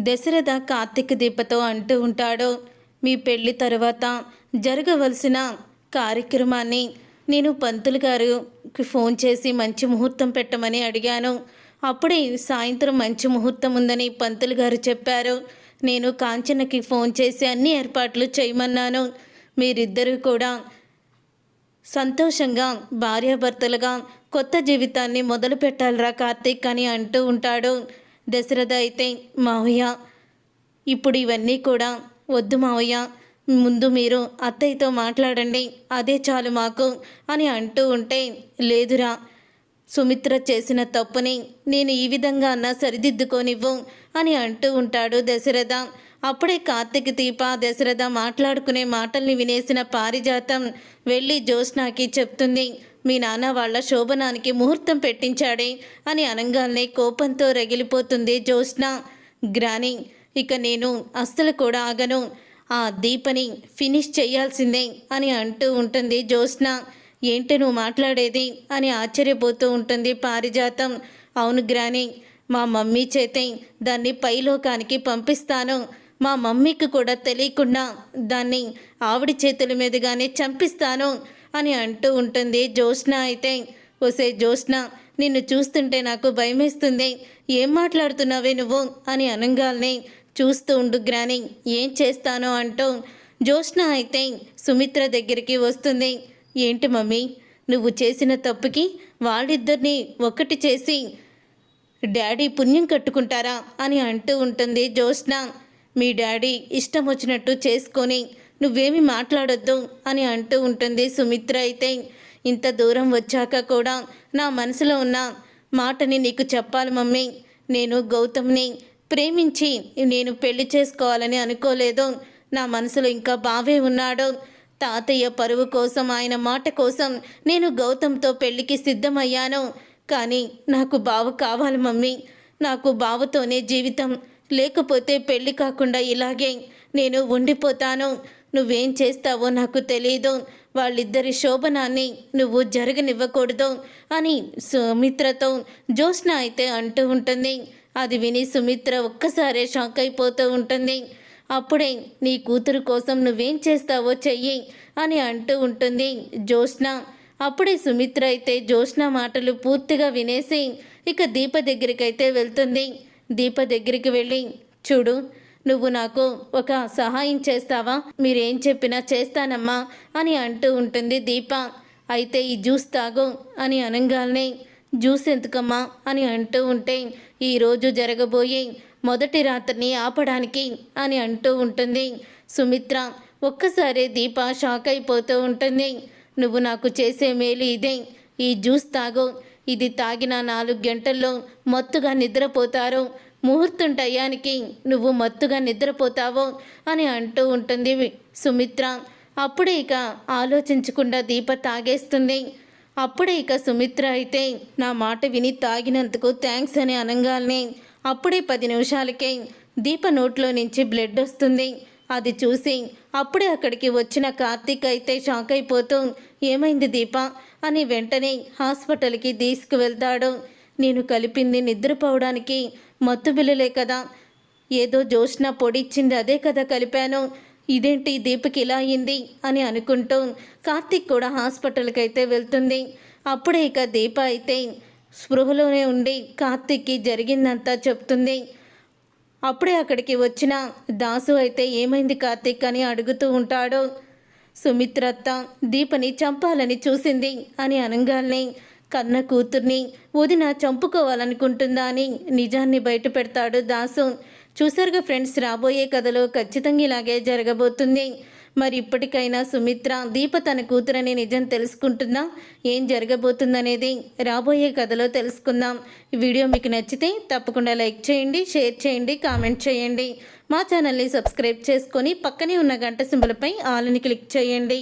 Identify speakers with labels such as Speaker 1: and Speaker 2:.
Speaker 1: దశరథ కార్తీక దీపతో అంటూ ఉంటాడు, మీ పెళ్లి తరువాత జరగవలసిన కార్యక్రమాన్ని నేను పంతులు గారికి ఫోన్ చేసి మంచి ముహూర్తం పెట్టమని అడిగాను. అప్పుడే సాయంత్రం మంచి ముహూర్తం ఉందని పంతులు గారు చెప్పారు. నేను కాంచనకి ఫోన్ చేసి అన్ని ఏర్పాట్లు చేయమన్నాను. మీరిద్దరూ కూడా సంతోషంగా భార్యాభర్తలుగా కొత్త జీవితాన్ని మొదలు పెట్టాలరా కార్తీక్ అని అంటూ ఉంటాడు. దశరథ అయితే, మావయ్య ఇప్పుడు ఇవన్నీ కూడా వద్దు మావయ్య, ముందు మీరు అత్తయ్యతో మాట్లాడండి, అదే చాలు మాకు అని అంటూ ఉంటే, లేదురా, సుమిత్ర చేసిన తప్పుని నేను ఈ విధంగా అన్నా సరిదిద్దుకోనివ్వు అని అంటూ ఉంటాడు దశరథ. అప్పుడే కార్తీక దీప దశరథ మాట్లాడుకునే మాటల్ని వినేసిన పారిజాతం వెళ్ళి జ్యోత్స్నాకి చెప్తుంది, మీ నాన్న వాళ్ళ శోభనానికి ముహూర్తం పెట్టించాడే అని అనగానే కోపంతో రగిలిపోతుంది జ్యోత్స్న. గ్రాని, ఇక నేను అస్సలు కూడా ఆగను, ఆ దీపని ఫినిష్ చేయాల్సిందే అని అంటూ ఉంటుంది జ్యోత్స్న. ఏంటి నువ్వు మాట్లాడేది అని ఆశ్చర్యపోతూ ఉంటుంది పారిజాతం. అవును గ్రాని, మా మమ్మీ చేతే దాన్ని పైలోకానికి పంపిస్తాను, మా మమ్మీకి కూడా తెలియకుండా దాన్ని ఆవిడ చేతుల మీదుగానే చంపిస్తాను అని అంటూ ఉంటుంది జ్యోత్స్న. అయితే, ఓసే జ్యోత్స్న, నిన్ను చూస్తుంటే నాకు భయమేస్తుంది, ఏం మాట్లాడుతున్నావే నువ్వు అని అనగానే, చూస్తూ ఉండు గ్రాని, ఏం చేస్తానో అంటూ జ్యోత్స్న అయితే సుమిత్ర దగ్గరికి వస్తుంది. ఏంటి మమ్మీ, నువ్వు చేసిన తప్పుకి వాళ్ళిద్దరినీ ఒక్కటి చేసి డాడీ పుణ్యం కట్టుకుంటారా అని అంటూ ఉంటుంది జ్యోత్స్న. మీ డాడీ ఇష్టం వచ్చినట్టు చేసుకొని నువ్వేమి మాట్లాడొద్దు అని అంటూ ఉంటుంది సుమిత్ర. అయితే, ఇంత దూరం వచ్చాక కూడా నా మనసులో ఉన్న మాటని నీకు చెప్పాలి మమ్మీ, నేను గౌతమ్ని ప్రేమించి నేను పెళ్లి చేసుకోవాలని అనుకోలేదు, నా మనసులో ఇంకా బావే ఉన్నాడు, తాతయ్య పరువు కోసం ఆయన మాట కోసం నేను గౌతమ్తో పెళ్లికి సిద్ధమయ్యాను, కానీ నాకు బావ కావాలి మమ్మీ, నాకు బావతోనే జీవితం, లేకపోతే పెళ్లి కాకుండా ఇలాగే నేను ఉండిపోతాను, నువ్వేం చేస్తావో నాకు తెలియదు, వాళ్ళిద్దరి శోభనాన్ని నువ్వు జరగనివ్వకూడదు అని సుమిత్రతో జ్యోత్స్న అయితే అంటూ ఉంటుంది. అది విని సుమిత్ర ఒక్కసారే షాక్ అయిపోతూ ఉంటుంది. అప్పుడే నీ కూతురు కోసం నువ్వేం చేస్తావో చెయ్యి అని అంటూ ఉంటుంది జ్యోత్స్న. అప్పుడే సుమిత్ర అయితే జ్యోత్స్న మాటలు పూర్తిగా వినేసి ఇక దీప దగ్గరికైతే వెళ్తుంది. దీప దగ్గరికి వెళ్ళి, చూడు, నువ్వు నాకు ఒక సహాయం చేస్తావా, మీరేం చెప్పినా చేస్తానమ్మా అని అంటూ ఉంటుంది దీప. అయితే ఈ జ్యూస్ తాగు అని అనగానే, జ్యూస్ ఎందుకమ్మా అని అంటూ ఉంటే, ఈరోజు జరగబోయే మొదటి రాత్రిని ఆపడానికి అని అంటూ ఉంటుంది సుమిత్ర. ఒక్కసారి దీప షాక్ అయిపోతూ ఉంటుంది. నువ్వు నాకు చేసే మేలు ఇదే, ఈ జ్యూస్ తాగు, ఇది తాగిన 4 గంటల్లో మత్తుగా నిద్రపోతారు, ముహూర్తం టయానికి నువ్వు మత్తుగా నిద్రపోతావో అని అంటూ ఉంటుంది సుమిత్ర. అప్పుడే ఇక ఆలోచించకుండా దీప తాగేస్తుంది. అప్పుడే ఇక సుమిత్ర అయితే, నా మాట విని తాగినందుకు థ్యాంక్స్ అని అనగానే అప్పుడే 10 నిమిషాలకే దీప నోట్లో నుంచి బ్లడ్ వస్తుంది. అది చూసి అప్పుడే అక్కడికి వచ్చిన కార్తీక్ అయితే షాక్ అయిపోతూ, ఏమైంది దీప అని వెంటనే హాస్పిటల్కి తీసుకువెళ్తాడు. నేను కలిపింది నిద్రపోవడానికి మత్తు బిల్లులే కదా, ఏదో జ్యోత్స్న పొడి ఇచ్చింది అదే కదా కలిపాను, ఇదేంటి దీపకి ఇలా అయింది అని అనుకుంటూ కార్తీక్ కూడా హాస్పిటల్కి అయితే వెళ్తుంది. అప్పుడే ఇక దీప అయితే స్పృహలోనే ఉండి కార్తీక్కి జరిగిందంతా చెప్తుంది. అప్పుడే అక్కడికి వచ్చిన దాసు అయితే, ఏమైంది కార్తీక్ అని అడుగుతూ ఉంటాడు. సుమిత్రత్త దీపని చంపాలని చూసింది అని అనగానే, కన్న కూతుర్ని వదిన చంపుకోవాలనుకుంటుందా అని నిజాన్ని బయట పెడతాడు దాసు. చూసారుగా ఫ్రెండ్స్, రాబోయే కథలో ఖచ్చితంగా ఇలాగే జరగబోతుంది. మరి ఇప్పటికైనా సుమిత్ర దీప తన కూతురని నిజం తెలుసుకుంటుందా, ఏం జరగబోతుందనేది రాబోయే కథలో తెలుసుకుందాం. ఈ వీడియో మీకు నచ్చితే తప్పకుండా లైక్ చేయండి, షేర్ చేయండి, కామెంట్ చేయండి. మా ఛానల్ని సబ్స్క్రైబ్ చేసుకొని పక్కనే ఉన్న గంట సింబల్పై ఆల్ని క్లిక్ చేయండి.